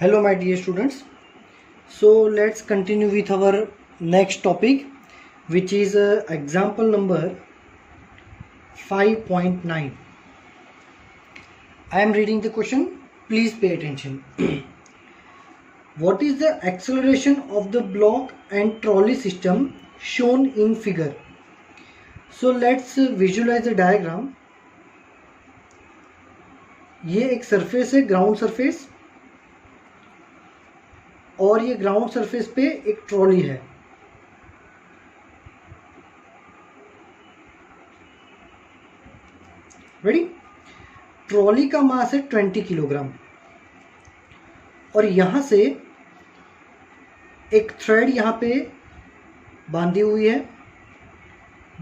Hello my dear students. So let's continue with our next topic, which is example number 5.9. I am reading the question. Please pay attention. What is the acceleration of the block and trolley system shown in figure? So let's visualize the diagram. ये एक surface है, ground surface, और ये ground surface पे एक trolley है. Ready? Trolley का मास है 20 किलोग्राम और यहां से एक थ्रेड यहां पे बांधी हुई है.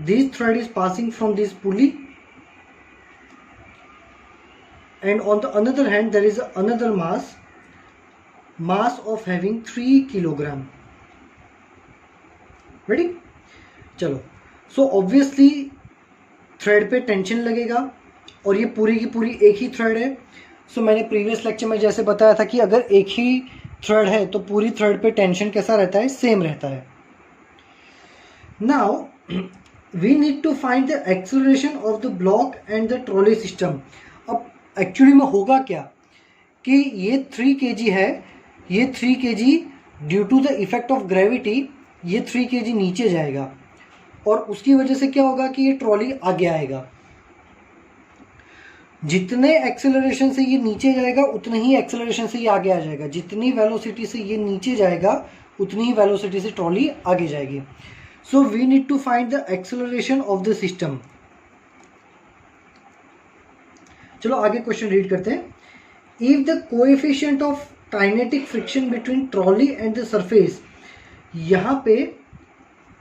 This thread is passing from this pulley and on the another hand there is another mass of having 3 kilogram. ready? चलो, so obviously थ्रेड पे टेंशन लगेगा और ये पूरी की पूरी एक ही थ्रेड है. सो मैंने प्रीवियस लेक्चर में जैसे बताया था कि अगर एक ही थ्रेड है तो पूरी थ्रेड पे टेंशन कैसा रहता है? सेम रहता है. Now we need to find the acceleration of the block and the trolley system. अब एक्चुअली में होगा क्या कि ये 3 kg है, ये 3 kg due to the effect of gravity ये 3 kg नीचे जाएगा और उसकी वजह से क्या होगा कि ये ट्रॉली आगे आएगा. जितने एक्सेलरेशन से ये नीचे जाएगा उतने ही एक्सेलरेशन से ये आगे आ जाएगा. जितनी वेलोसिटी से ये नीचे जाएगा उतनी ही वेलोसिटी से ट्रॉली आगे जाएगी. So we need to find the acceleration of the system. चलो आगे क्वेश्चन रीड करते हैं. If the coefficient of kinetic friction between trolley and the surface, यहां पे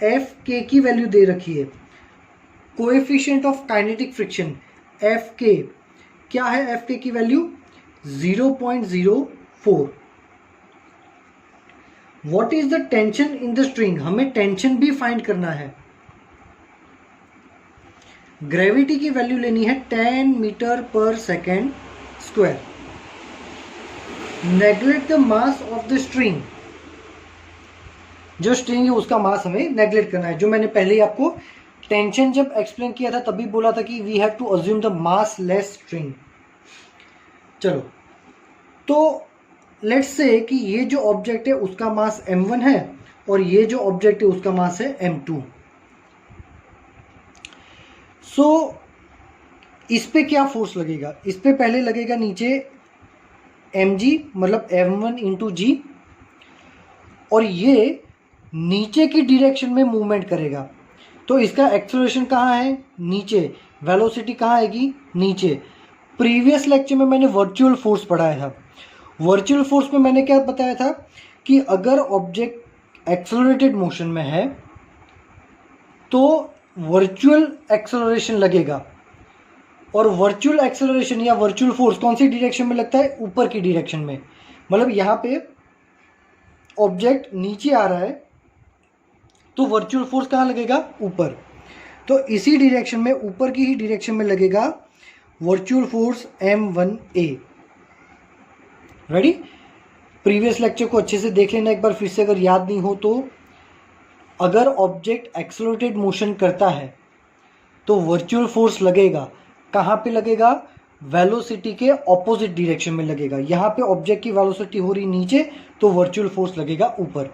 एफ के की वैल्यू दे रखी है. Coefficient of kinetic friction F K क्या है? एफ के की value 0.04. What is the tension in the string? हमें टेंशन भी फाइंड करना है. ग्रेविटी की वैल्यू लेनी है 10 metre per second square. Neglect the mass of the string. जो स्ट्रिंग है उसका मास हमें नेग्लेक्ट करना है. जो मैंने पहले ही आपको टेंशन जब एक्सप्लेन किया था तभी बोला था कि we have to assume the massless string. चलो, तो लेट्स से कि ये जो ऑब्जेक्ट है उसका मास m1 है और ये जो ऑब्जेक्ट है उसका मास है m2. सो इस पे क्या फोर्स लगेगा? इस पे पहले लगेगा नीचे mg मतलब m1 इंटू जी, और ये नीचे की डायरेक्शन में मूवमेंट करेगा. तो इसका एक्सेलरेशन कहाँ है? नीचे. वेलोसिटी कहाँ आएगी? नीचे. प्रीवियस लेक्चर में मैंने वर्चुअल फोर्स पढ़ाया था. वर्चुअल फोर्स में मैंने क्या बताया था कि अगर ऑब्जेक्ट एक्सेलरेटेड मोशन में है तो वर्चुअल एक्सेलरेशन लगेगा. और वर्चुअल एक्सेलरेशन या वर्चुअल फोर्स कौन सी डायरेक्शन में लगता है? ऊपर की डायरेक्शन में. मतलब यहाँ पे ऑब्जेक्ट नीचे आ रहा है तो वर्चुअल फोर्स कहाँ लगेगा? ऊपर. तो इसी डायरेक्शन में, ऊपर की ही डायरेक्शन में लगेगा virtual force m1a. Ready? Previous lecture को अच्छे से देख लेना एक बार फिर से अगर याद नहीं हो तो. अगर ऑब्जेक्ट एक्सेलरेटेड मोशन करता है तो वर्चुअल फोर्स लगेगा. कहाँ पे लगेगा? वेलोसिटी के ऑपोजिट डायरेक्शन में लगेगा. यहाँ पे ऑब्जेक्ट की वेलोसिटी हो रही नीचे तो वर्चुअल फोर्स लगेगा ऊपर.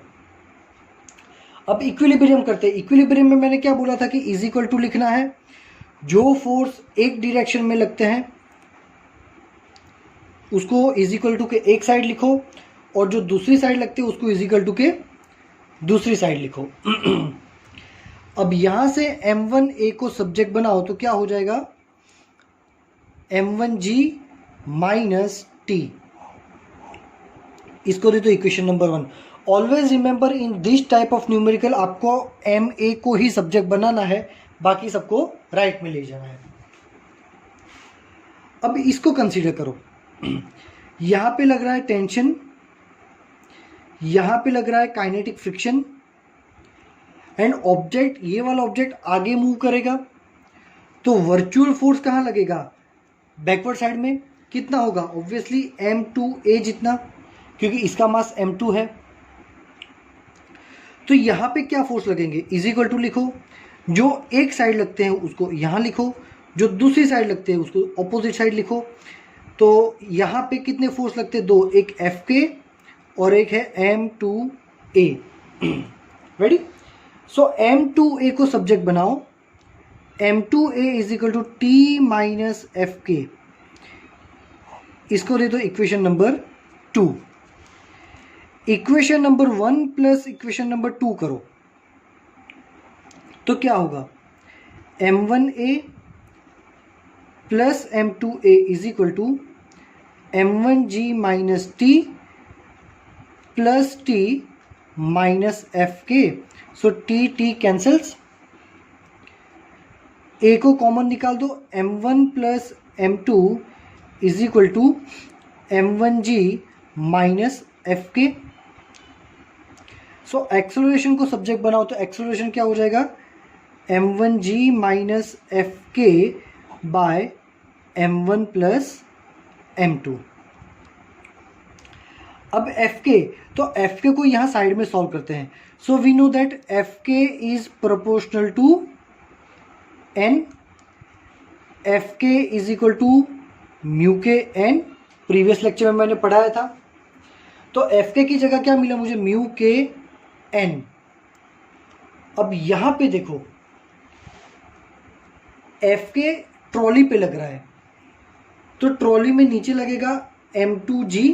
अब इक्विलिब्रियम करते हैं. इक्विलिब्रियम में मैंने क्या बोला था कि इज इक्वल टू लिखना है. जो फोर्स एक डायरेक्शन में लगते हैं उसको इज इक्वल टू के एक साइड लिखो और जो दूसरी साइड लगते हैं उसको इज इक्वल टू के दूसरी साइड लिखो. अब यहां से m1a को सब्जेक्ट बनाओ तो क्या हो जाएगा? m1g minus T. इसको दे दो equation number 1. Always remember in this type of numerical आपको ma को ही सब्जेक्ट बनाना है, बाकी सबको राइट में ले जाना है. अब इसको कंसीडर करो. यहां पे लग रहा है टेंशन, यहां पे लग रहा है काइनेटिक फ्रिक्शन एंड ऑब्जेक्ट, ये वाला ऑब्जेक्ट आगे मूव करेगा तो वर्चुअल फोर्स कहाँ लगेगा? बैकवर्ड साइड में. कितना होगा? ऑब्वियसली m2a जितना. क्योंकि इसका मास m2 है। तो यहाँ पे क्या फोर्स लगेंगे, इज इक्वल टू लिखो, जो एक साइड लगते हैं उसको यहाँ लिखो, जो दूसरी साइड लगते हैं उसको ऑपोजिट साइड लिखो। तो यहाँ पे कितने फोर्स लगते हैं, दो, एक एफ के और एक है m2a। रेडी। सो m2a को सब्जेक्ट बनाओ, m2a is equal to T minus F K, इसको दे दो equation number 2। Equation number 1 plus equation number 2 करो तो क्या होगा, m1a plus m2a is equal to m1g minus T plus T minus F K. So T T cancels, a को common निकाल दो, m1 plus m2 is equal to m1g minus F K. So acceleration को subject बनाओ तो acceleration क्या हो जाएगा, m1g minus F के बाय m1 प्लस m2। अब एफ के, तो एफ के को यहाँ साइड में सॉल्व करते हैं। So we know that F K is proportional to n, F K is equal to mu K n, previous lecture में मैंने पढ़ाया था। तो एफ के की जगह क्या मिला मुझे, म्यू के n। अब यहाँ पे देखो एफ के ट्रॉली पे लग रहा है, तो ट्रॉली में नीचे लगेगा m2g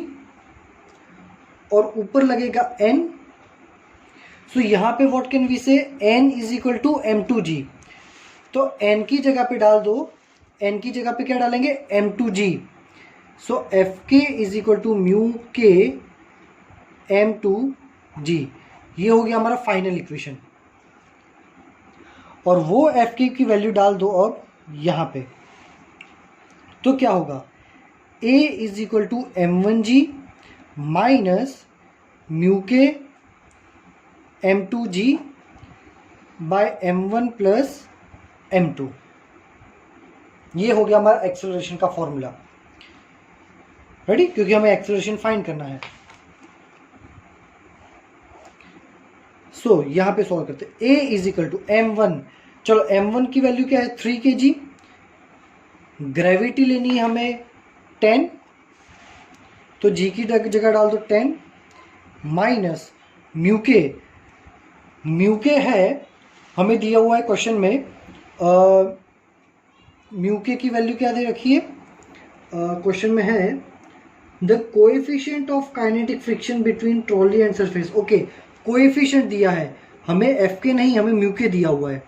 और ऊपर लगेगा n। सो यहाँ पे what can we say, n is equal to m2g। तो n की जगह पे डाल दो, n की जगह पे क्या डालेंगे, m2g। So F K is equal to mu K m2g। ये हो गया हमारा फाइनल इक्वेशन। और वो एफ के की वैल्यू डाल दो अब यहाँ पे, तो क्या होगा, a is equal to m1g minus mu K m2g bye m1 plus m2। ये हो गया हमारा एक्सेलरेशन का फॉर्मूला। रेडी, क्योंकि हमें एक्सेलरेशन फाइंड करना है। सो यहां पे सॉल्व करते हैं, a is equal to m1, चलो m1 की वैल्यू क्या है 3 kg, ग्रेविटी लेनी है हमें 10, तो g की जगह डाल दो 10 माइनस म्यू के है हमें दिया हुआ है क्वेश्चन में, म्यू के की वैल्यू क्या दे रखी है क्वेश्चन में है, the coefficient of kinetic friction between trolley and surface. Okay, coefficient दिया है हमें, एफ के नहीं, हमें म्यू के दिया हुआ है।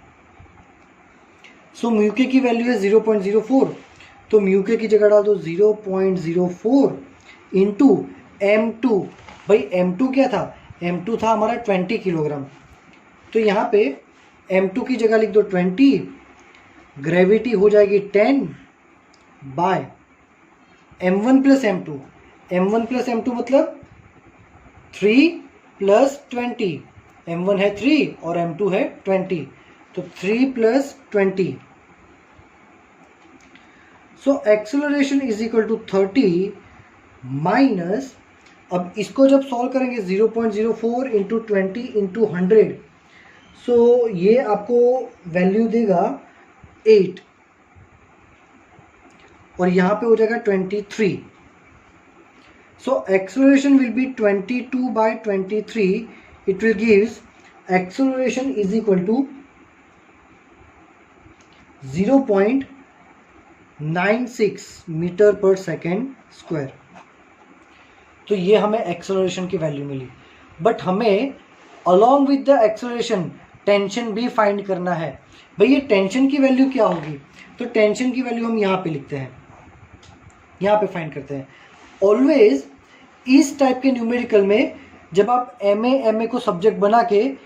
सो म्यू के की वैल्यू है 0.04, तो म्यू के की जगह डाल दो 0.04 इंटू m2। भाई m2 क्या था, m2 था हमारा 20 किलोग्राम, तो यहाँ पे m2 की जगह लिख दो 20, ग्रेविटी हो जाएगी 10 bye m1 plus m2। m1 plus m2 मतलब 3 प्लस 20, m1 है 3 और m2 है 20, तो 3 plus 20। So acceleration is equal to 30 minus, अब इसको जब सॉल्व करेंगे 0.04 इंटू 20 इंटू 100, सो ये आपको वैल्यू देगा 8 और यहाँ पे हो जाएगा 23। So acceleration will be 22 by 23, it will gives acceleration is equal to 0.96 metre per second square. तो ये हमें एक्सेलरेशन की वैल्यू मिली, बट हमें along with the acceleration tension भी फाइंड करना है। भाई ये टेंशन की वैल्यू क्या होगी, तो टेंशन की वैल्यू हम यहाँ पे लिखते हैं, यहाँ पे फाइंड करते हैं। ऑलवेज इस टाइप के न्यूमेरिकल में जब आप एमए को सब्जेक्ट बना के,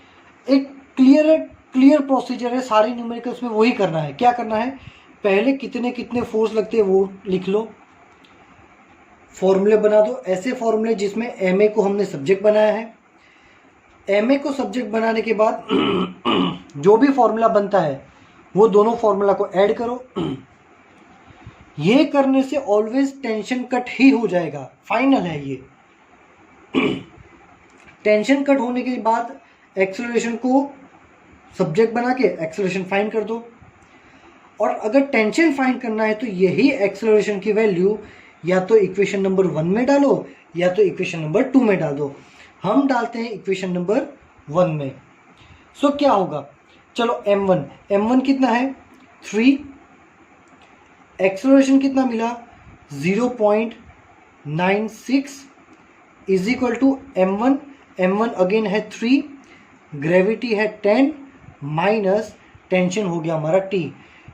एक क्लियर प्रोसीजर है, सारे न्यूमेरिकल्स में वही करना है। क्या करना है, पहले कितने कितने फोर्स लगते हैं वो लिख लो, फॉर्मूले बना दो, ऐसे फॉर्मूले जिसमें एमए को हमने सब्जेक्ट बनाया है। एमए को सब्जेक्ट बनाने के बाद जो भी फॉर्मूला बनता है वो दोनों फॉर्मूला को ऐड करो। ये करने से ऑलवेज टेंशन कट ही हो जाएगा, फाइनल है ये। टेंशन कट होने के बाद एक्सेलरेशन को सब्जेक्ट बना के एक्सेलरेशन फाइंड कर दो, और अगर टेंशन फाइंड करना है तो यही एक्सेलरेशन की वैल्यू या तो इक्वेशन नंबर 1 में डालो या तो इक्वेशन नंबर 2 में डाल दो। हम डालते हैं इक्वेशन नंबर 1 में। सो क्या होगा, चलो m1 कितना है 3, एक्सेलरेशन कितना मिला 0.96 is equal to m1 again है 3, ग्रेविटी है 10 माइनस टेंशन हो गया हमारा t।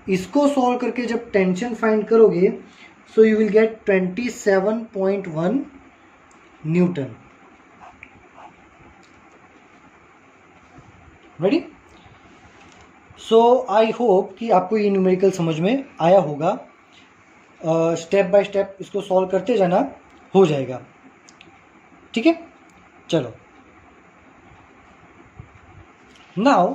इसको सॉल्व करके जब टेंशन फाइंड करोगे so you will get 27.1 Newton. Ready? So I hope कि आपको ये न्यूमेरिकल समझ में आया होगा। स्टेप बाय स्टेप इसको सॉल्व करते जाना, हो जाएगा। ठीक है, चलो now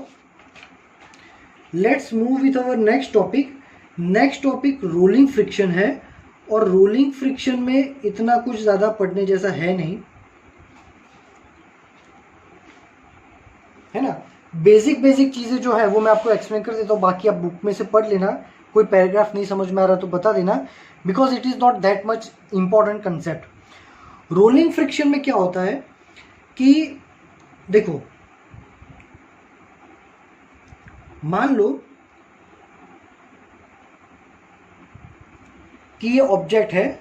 let's move with our next topic. Next topic rolling friction है, और रोलिंग फ्रिक्शन में इतना कुछ ज़्यादा पढ़ने जैसा है नहीं, है ना। बेसिक चीज़ें जो है वो मैं आपको एक्सप्लेन कर देता हूँ, बाकी आप बुक में से पढ़ लेना। कोई पैराग्राफ नहीं समझ में आ रहा तो बता देना, because it is not that much important concept. Rolling friction में क्या होता है कि देखो, मान लो कि ये ऑब्जेक्ट है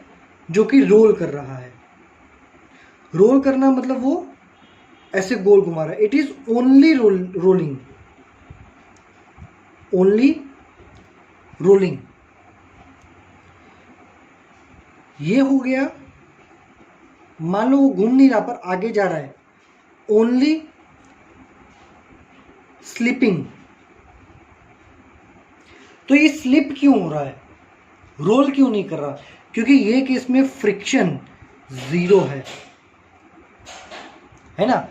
जो कि रोल कर रहा है। रोल करना मतलब वो ऐसे गोल घुमा रहा है। It is only rolling, only rolling. ये हो गया, मान लो वो घूम नहीं रहा पर आगे जा रहा है, ओनली स्लिपिंग। तो ये स्लिप क्यों हो रहा है, रोल क्यों नहीं कर रहा? क्योंकि ये केस में फ्रिक्शन 0 है ना।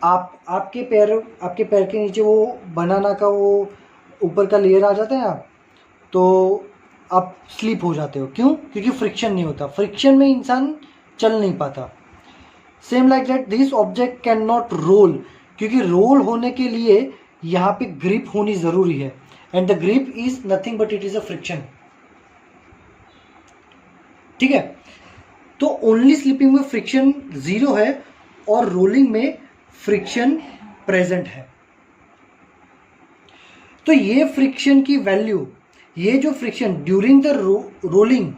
आपके पैर के नीचे वो बनाना का वो ऊपर का लेयर आ जाता है ना, तो आप स्लिप हो जाते हो। क्यों? क्योंकि फ्रिक्शन नहीं होता। फ्रिक्शन में इंसान चल नहीं पाता। Same like that this object can not role, क्योंकि रोल होने के लिए यहाँ पे ग्रिप होनी ज़रूरी है, and the grip is nothing but it is a friction. ठीक है, तो ओनली स्लिपिंग में फ्रिक्शन 0 है और रोलिंग में फ्रिक्शन प्रेजेंट है। तो ये फ्रिक्शन की वैल्यू, ये जो friction during the rolling,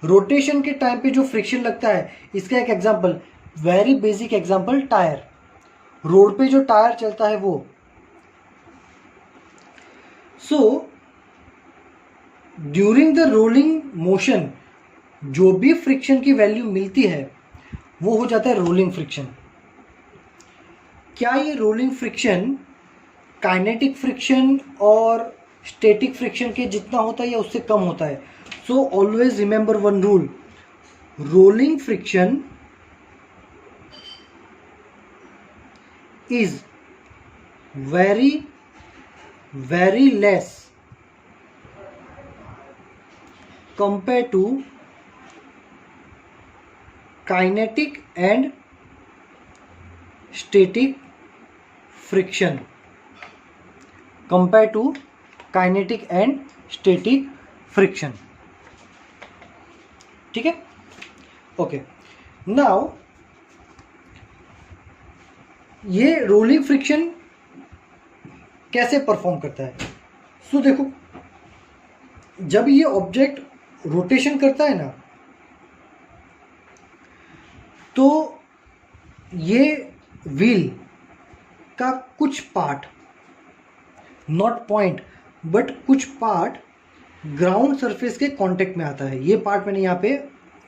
rotation के टाइम पे जो फ्रिक्शन लगता है, इसका एक example, very basic example, tyre. Road पे जो टायर चलता है वो, so during the rolling motion जो भी फ्रिक्शन की वैल्यू मिलती है वो हो जाता है रोलिंग फ्रिक्शन। क्या ये रोलिंग फ्रिक्शन काइनेटिक फ्रिक्शन और स्टैटिक फ्रिक्शन के जितना होता है या उससे कम होता है? So always remember one rule, rolling friction is very less compared to kinetic and static friction, compared to kinetic and static friction। ठीक है, ओके। नाउ ये रोलिंग फ्रिक्शन कैसे परफॉर्म करता है? सो देखो, जब ये ऑब्जेक्ट रोटेशन करता है ना, तो ये व्हील का कुछ पार्ट, नॉट पॉइंट बट कुछ पार्ट ग्राउंड सरफेस के कांटेक्ट में आता है। ये पार्ट मैंने यहाँ पे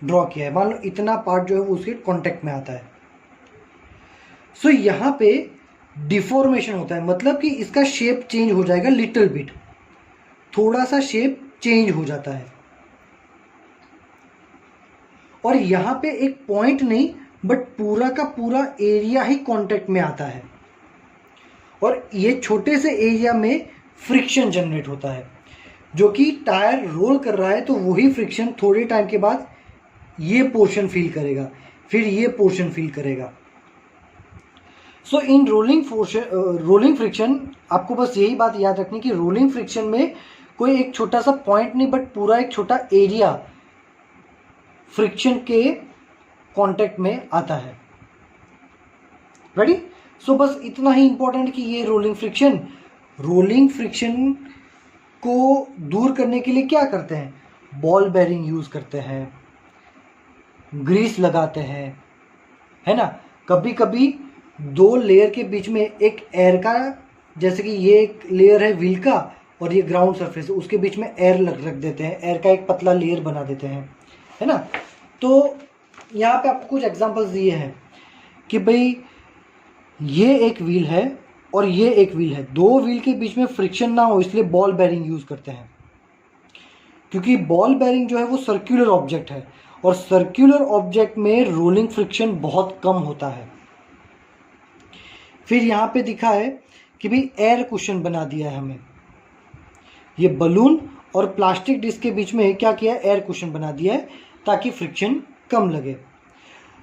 ड्रॉ किया है। मान लो इतना पार्ट जो है वो उसके कांटेक्ट में आता है। सो यहाँ पे डिफॉर्मेशन होता है, मतलब कि इसका शेप चेंज हो जाएगा, लिटिल बिट, थोड़ा सा शेप चेंज हो जाता है। और यहाँ पे एक पॉइंट नहीं बट पूरा का पूरा एरिया ही कांटेक्ट में आता है, और ये छोटे से एरिया में फ्रिक्शन जनरेट होता है, जो कि टायर रोल कर रहा है तो वही फ्रिक्शन थोड़े टाइम के बाद ये पोर्शन फील करेगा, फिर ये पोर्शन फील करेगा। सो इन रोलिंग फ्रिक्शन आपको बस यही बात याद रखनी कि रोलिंग फ्रिक्शन में कोई एक छोटा सा पॉइंट नहीं बट पूरा एक छोटा एरिया फ्रिक्शन के कांटेक्ट में आता है। रेडी? सो बस इतना ही इंपॉर्टेंट कि ये रोलिंग फ्रिक्शन को दूर करने के लिए क्या करते हैं, बॉल बेरिंग यूज करते हैं, ग्रीस लगाते हैं, है ना। कभी कभी दो लेयर के बीच में एक एयर का, जैसे कि ये एक लेयर है व्हील का और ये ग्राउंड सरफेस, उसके बीच में एयर रख देते हैं, एयर का एक पतला लेयर बना देते हैं, है ना। तो यहाँ पे आपको कुछ एग्जांपल्स दिए हैं कि भाई ये एक व्हील है और ये एक व्हील है, दो व्हील के बीच में फ्रिक्शन ना हो इसलिए बॉल बेरिंग यूज करते हैं, क्योंकि बॉल बेरिंग जो है वो सर्कुलर ऑब्जेक्ट है और सर्कुलर ऑब्जेक्ट में रोलिंग फ्रिक्शन बहुत कम होता है। फिर यहाँ पे दिखा है कि भाई एयर कुशन बना दिया है हमें, ये बलून और प्लास्टिक डिस्क के बीच में क्या किया है, एयर कुशन बना दिया है ताकि फ्रिक्शन कम लगे।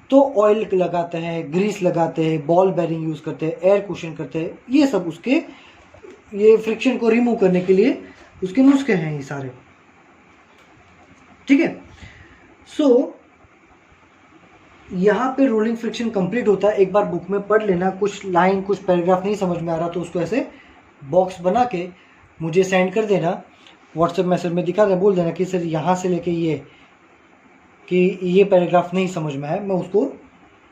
तो ऑयल लगाते हैं, ग्रीस लगाते हैं, बॉल बेरिंग यूज करते हैं, एयर कुशन करते हैं, ये सब उसके ये फ्रिक्शन को रिमूव करने के लिए उसके नुस्खे हैं ये सारे, ठीक है। सो यहाँ पे रोलिंग फ्रिक्शन कंप्लीट होता है। एक बार बुक में पढ़ लेना, कुछ लाइन कुछ पैराग्राफ नहीं समझ में आ रहा तो उसको ऐसे बॉक्स बना के मुझे सेंड कर देना, व्हाट्सएप मैसेज में दिखा देना, बोल देना कि सर यहाँ से लेके ये पैराग्राफ नहीं समझ में आया, मैं उसको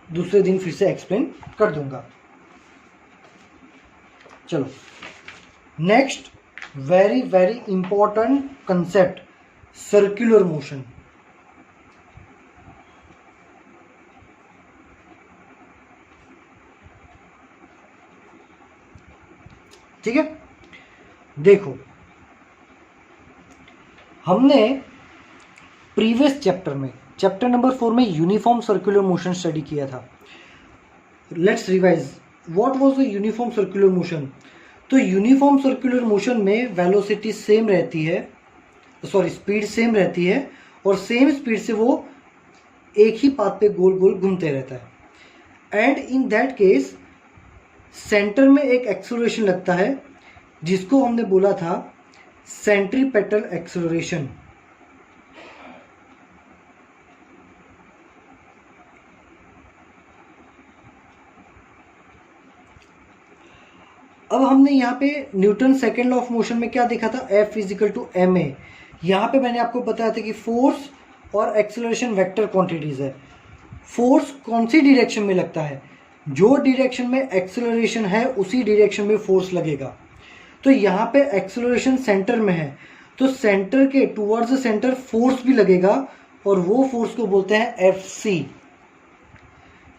दूसरे दिन फिर से एक्सप्लेन कर दूंगा। चलो next very very important concept, circular motion. ठीक है, देखो हमने प्रीवियस चैप्टर में चैप्टर नंबर 4 में यूनिफॉर्म सर्कुलर मोशन स्टडी किया था। Let's revise, what was the uniform circular motion. तो यूनिफॉर्म सर्कुलर मोशन में वेलोसिटी सेम रहती है, सॉरी स्पीड सेम रहती है और सेम स्पीड से वो एक ही पाथ पे गोल गोल घूमते रहता है। And in that case centre में एक एक्सेलरेशन लगता है जिसको हमने बोला था सेंट्रीपेटल एक्सेलरेशन। अब हमने यहाँ पे Newton second law of motion में क्या देखा था, F इजिकल टू ma। यहाँ पे मैंने आपको बताया था कि फोर्स और एक्सेलरेशन वेक्टर क्वांटिटीज है। फोर्स कौन सी डायरेक्शन में लगता है, जो डायरेक्शन में एक्सेलरेशन है उसी डायरेक्शन में फोर्स लगेगा। तो यहाँ पे एक्सेलरेशन सेंटर में है तो सेंटर के टुवर्ड्स द सेंटर फोर्स भी लगेगा और वो फोर्स को बोलते हैं Fc।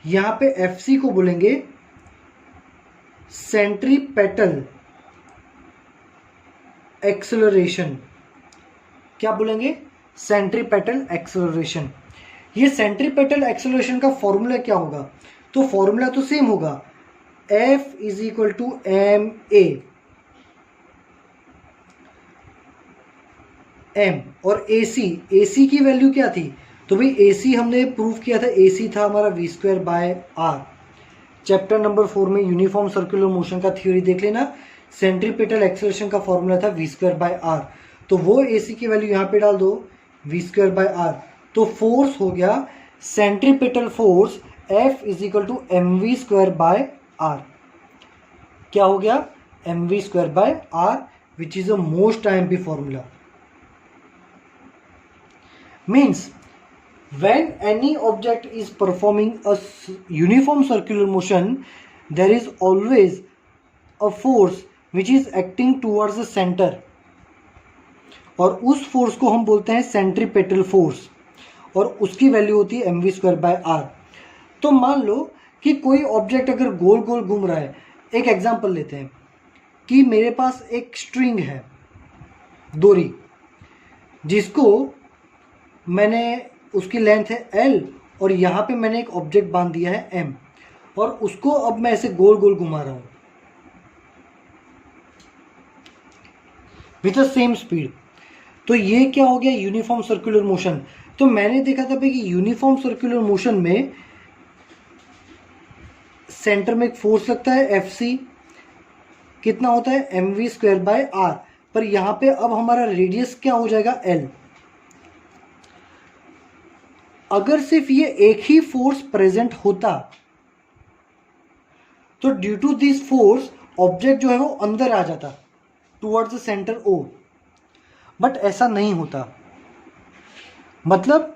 यहाँ पे Fc को बोलेंगे सेंट्रीपेटल एक्सेलरेशन। क्या बोलेंगे, सेंट्रीपेटल एक्सेलरेशन। ये सेंट्रीपेटल एक्सेलरेशन का फॉर्मूला क्या होगा, तो फॉर्मूला तो सेम होगा, F is equal to ma। m और AC की वैल्यू क्या थी, तो भाई AC हमने प्रूव किया था, AC था हमारा v²/r। चैप्टर नंबर 4 में यूनिफॉर्म सर्कुलर मोशन का थ्योरी देख लेना, सेंट्रीपेटल एक्सेलरेशन का फॉर्मूला था v²/r। तो वो AC की वैल्यू यहाँ पे डाल दो v²/r, तो फोर्स हो गया centripetal force F is equal to mv²/r। क्या हो गया, mv²/r which is a most IMP formula. Means when any object is performing a uniform circular motion, there is always a force which is acting towards the center और उस force को हम बोलते हैं centripetal force और उसकी value होती है mv²/r। तो मान लो कि कोई ऑब्जेक्ट अगर गोल गोल घूम रहा है, एक एग्जांपल लेते हैं कि मेरे पास एक स्ट्रिंग है, डोरी, जिसको मैंने, उसकी लेंथ है L और यहाँ पे मैंने एक ऑब्जेक्ट बांध दिया है M और उसको अब मैं ऐसे गोल गोल घुमा रहा हूँ विथ द सेम स्पीड। तो ये क्या हो गया, यूनिफॉर्म सर्कुलर मोशन। तो मैंने देखा था कि यूनिफॉर्म सर्कुलर मोशन में सेंटर में एक फोर्स लगता है एफ सी, कितना होता है M V square by R, पर यहाँ पे अब हमारा रेडियस क्या हो जाएगा एल। अगर सिर्फ ये एक ही फोर्स प्रेजेंट होता तो due to this force object जो है वो अंदर आ जाता टुवर्ड्स द सेंटर ओ, बट ऐसा नहीं होता। मतलब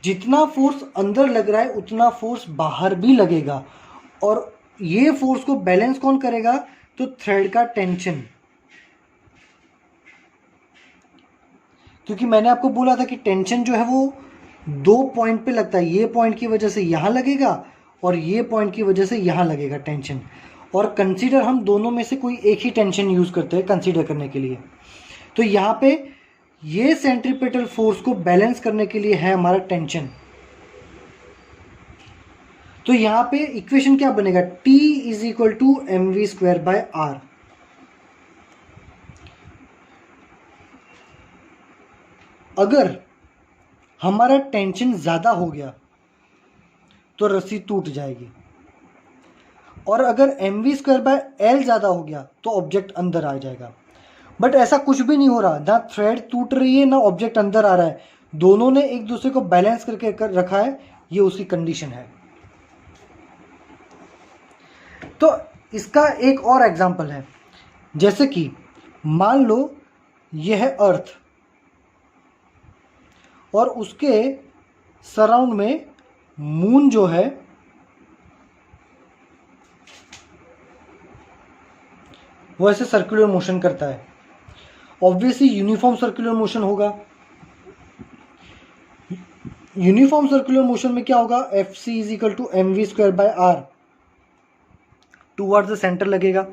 जितना फोर्स अंदर लग रहा है उतना फोर्स बाहर भी लगेगा, और ये फोर्स को बैलेंस कौन करेगा, तो थ्रेड का टेंशन। क्योंकि मैंने आपको बोला था कि टेंशन जो है वो 2 पॉइंट पे लगता है, ये पॉइंट की वजह से यहाँ लगेगा और ये पॉइंट की वजह से यहाँ लगेगा टेंशन। और कंसीडर हम दोनों में से कोई एक ही टेंशन यूज़ करते हैं कंसीडर करने के लिए। तो यहाँ पे ये सेंट्रीपेटल फोर्स को बैलेंस करने के लिए है हमारा टेंशन। तो यहाँ पे इक्वेशन क्या बनेगा, T is equal to M V square by R. अगर हमारा टेंशन ज़्यादा हो गया तो रस्सी टूट जाएगी, और अगर M V square by L ज़्यादा हो गया तो ऑब्जेक्ट अंदर आ जाएगा। बट ऐसा कुछ भी नहीं हो रहा, ना थ्रेड टूट रही है ना ऑब्जेक्ट अंदर आ रहा है, दोनों ने एक दूसरे को बैलेंस करके रखा है, ये उसकी कंडीशन है। तो इसका एक और एग्जांपल है, जैसे कि मान लो यह है अर्थ और उसके सराउंड में मून जो है वो ऐसे सर्कुलर मोशन करता है। ऑब्वियसली यूनिफॉर्म सर्कुलर मोशन होगा। यूनिफॉर्म सर्कुलर मोशन में क्या होगा, F C is equal to M V square by R, towards the centre लगेगा।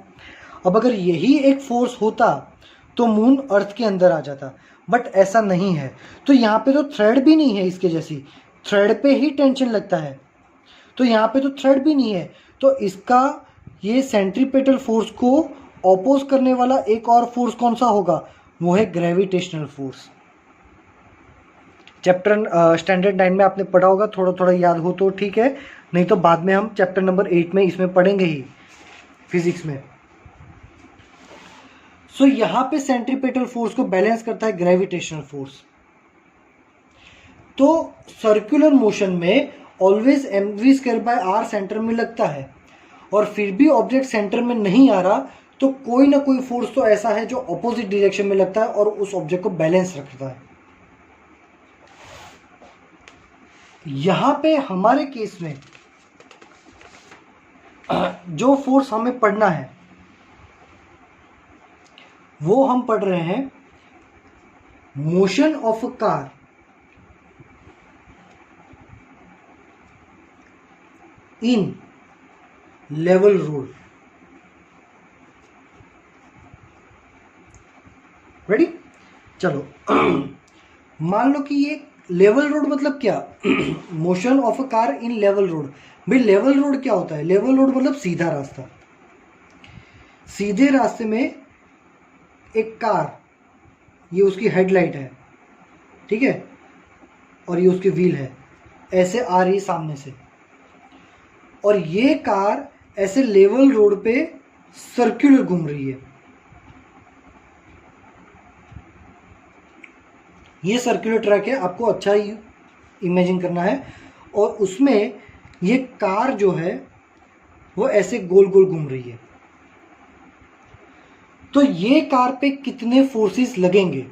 अब अगर यही एक फोर्स होता तो मून अर्थ के अंदर आ जाता, बट ऐसा नहीं है। तो यहाँ पे तो थ्रेड भी नहीं है इसके जैसी, थ्रेड पे ही टेंशन लगता है, तो यहाँ पे तो थ्रेड भी नहीं है। तो इसका ये सेंट्रीपेटल फोर्स को ऑपोज करने वाला एक और फोर्स कौन सा होगा, वो है ग्रेविटेशनल फोर्स। चैप्टर स्टैंडर्ड 9 में आपने पढ़ा होगा, थोड़ा थोड़ा याद हो तो ठीक है, नहीं तो बाद में हम चैप्टर नंबर 8 में इसमें पढ़ेंगे ही फिजिक्स में। सो यहाँ पे सेंट्रीपेटल फोर्स को बैलेंस करता है ग्रेविटेशनल फोर्स। तो सर्कुलर मोशन में always M V square by R centre में लगता है, और फिर भी ऑब्जेक्ट सेंटर में नहीं आ रहा तो कोई ना कोई फोर्स तो ऐसा है जो ऑपोजिट डायरेक्शन में लगता है और उस ऑब्जेक्ट को बैलेंस रखता है। यहां पे हमारे केस में जो फोर्स हमें पढ़ना है वो हम पढ़ रहे हैं motion of a car in level road. Ready, चलो मान लो कि ये लेवल रोड मतलब क्या, motion of a car in level road. भाई लेवल रोड क्या होता है, लेवल रोड मतलब सीधा रास्ता। सीधे रास्ते में एक कार, ये उसकी हेडलाइट है, ठीक है, और ये उसकी व्हील है, ऐसे आ रही है सामने से, और ये कार ऐसे लेवल रोड पे सर्कुलर घूम रही है। ये सर्कुलर ट्रैक है, आपको अच्छा ही इमेजिन करना है, और उसमें ये कार जो है वो ऐसे गोल गोल घूम रही है। तो ये कार पे कितने फोर्सेस लगेंगे,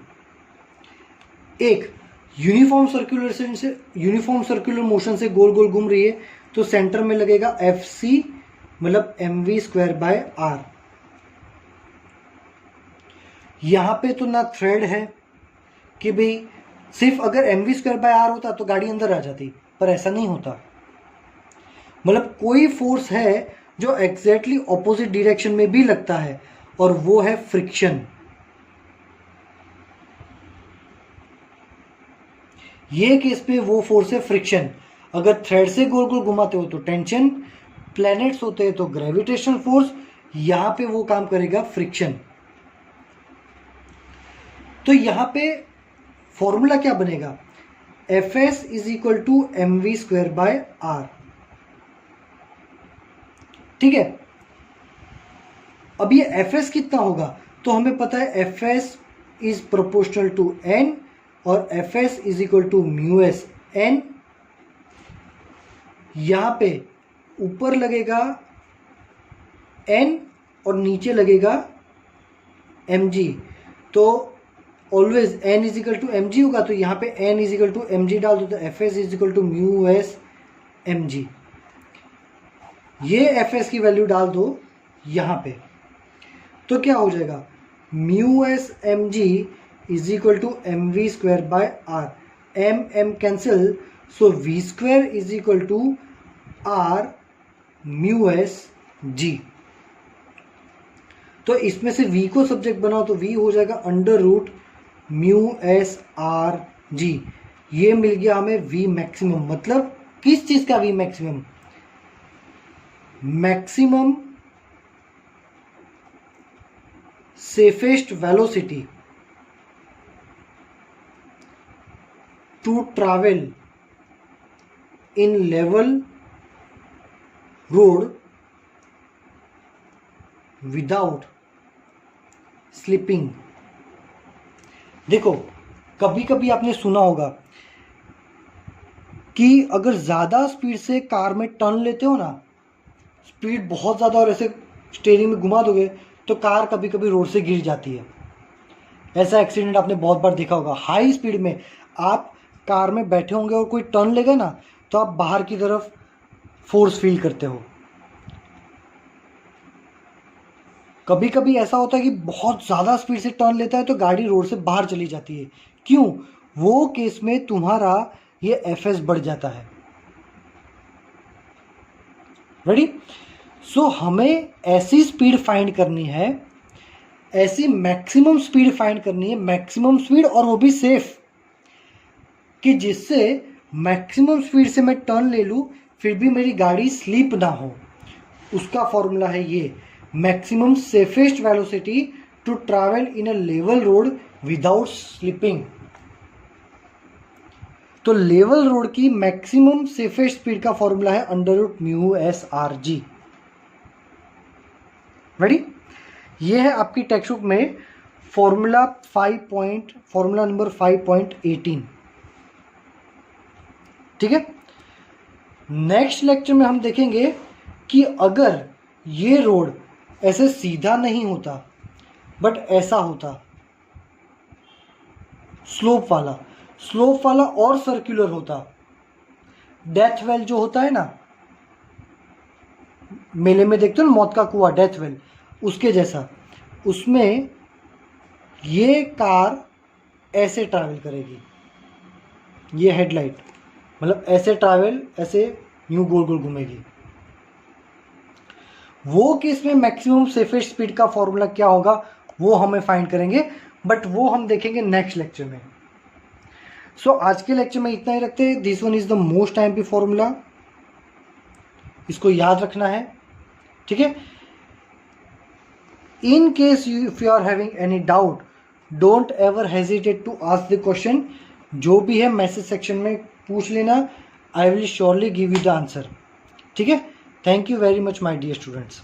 एक यूनिफॉर्म सर्कुलर मोशन से गोल गोल घूम रही है तो सेंटर में लगेगा एफ सी, मतलब M V square by R. यहां पे तो ना थ्रेड है कि भाई सिर्फ अगर M V square by R होता तो गाड़ी अंदर आ जाती, पर ऐसा नहीं होता। मतलब कोई फोर्स है जो एग्जैक्टली ऑपोजिट डायरेक्शन में भी लगता है, और वो है फ्रिक्शन। ये केस पे वो फोर्स है फ्रिक्शन। अगर थ्रेड से गोल गोल घुमाते हो तो टेंशन, प्लैनेट्स होते हैं तो ग्रेविटेशनल फोर्स, यहां पे वो काम करेगा फ्रिक्शन। तो यहां पे फॉर्मूला क्या बनेगा, F S is equal to M V square by R. ठीक है। अब ये एफ एस कितना होगा, तो हमें पता है F S is proportional to N और F S is equal to mu S N. यहां पे ऊपर लगेगा एन और नीचे लगेगा एम जी, तो always N is equal to M G होगा, तो यहाँ पे N is equal to M G डाल दो, तो F S is equal to mu S M G. ये एफ एस की वैल्यू डाल दो यहाँ पे, तो क्या हो जाएगा, mu S M G is equal to M V square by R, M M cancel, so V square is equal to R mu S G. तो इसमें से v को सब्जेक्ट बनाओ तो v हो जाएगा under root mu S R G. ये मिल गया हमें v मैक्सिमम, मतलब किस चीज का v maximum, maximum safest velocity to travel in level road without slipping. देखो कभी कभी आपने सुना होगा कि अगर ज़्यादा स्पीड से कार में टर्न लेते हो ना, स्पीड बहुत ज़्यादा और ऐसे स्टीयरिंग में घुमा दोगे तो कार कभी कभी रोड से गिर जाती है। ऐसा एक्सीडेंट आपने बहुत बार देखा होगा। हाई स्पीड में आप कार में बैठे होंगे और कोई टर्न लेगा ना, तो आप बाहर की तरफ फोर्स फील करते हो। कभी कभी ऐसा होता है कि बहुत ज़्यादा स्पीड से टर्न लेता है तो गाड़ी रोड से बाहर चली जाती है। क्यों? वो केस में तुम्हारा ये एफ एस बढ़ जाता है। रेडी? सो हमें ऐसी स्पीड फाइंड करनी है, ऐसी मैक्सिमम स्पीड फाइंड करनी है, मैक्सिमम स्पीड और वो भी सेफ, कि जिससे मैक्सिमम स्पीड से मैं टर्न ले लूँ फिर भी मेरी गाड़ी स्लीप ना हो। उसका फॉर्मूला है ये, maximum safest velocity to travel in a level road without slipping. तो लेवल रोड की मैक्सिमम सेफेस्ट स्पीड का फॉर्मूला है under root mu S R G. Ready? ये है आपकी टेक्स्ट बुक में फॉर्मूला फॉर्मूला नंबर 5.18। ठीक है। नेक्स्ट लेक्चर में हम देखेंगे कि अगर ये रोड ऐसे सीधा नहीं होता बट ऐसा होता, स्लोप वाला और सर्कुलर होता, डेथ वेल जो होता है ना, मेले में देखते हो ना मौत का कुआं, डेथ वेल, उसके जैसा, उसमें ये कार ऐसे ट्रैवल करेगी, ये हेडलाइट मतलब ऐसे ट्रैवल, ऐसे यूं गोल गोल घूमेगी। वो केस में मैक्सिमम सेफेस्ट स्पीड का फॉर्मूला क्या होगा वो हमें फाइंड करेंगे, बट वो हम देखेंगे नेक्स्ट लेक्चर में। सो आज के लेक्चर में इतना ही रखते हैं। This one is the most time formula, इसको याद रखना है। ठीक है। In case if you are having any doubt, don't ever hesitate to ask the question. जो भी है मैसेज सेक्शन में पूछ लेना, I will surely give you the answer. ठीक है। Thank you very much my dear students.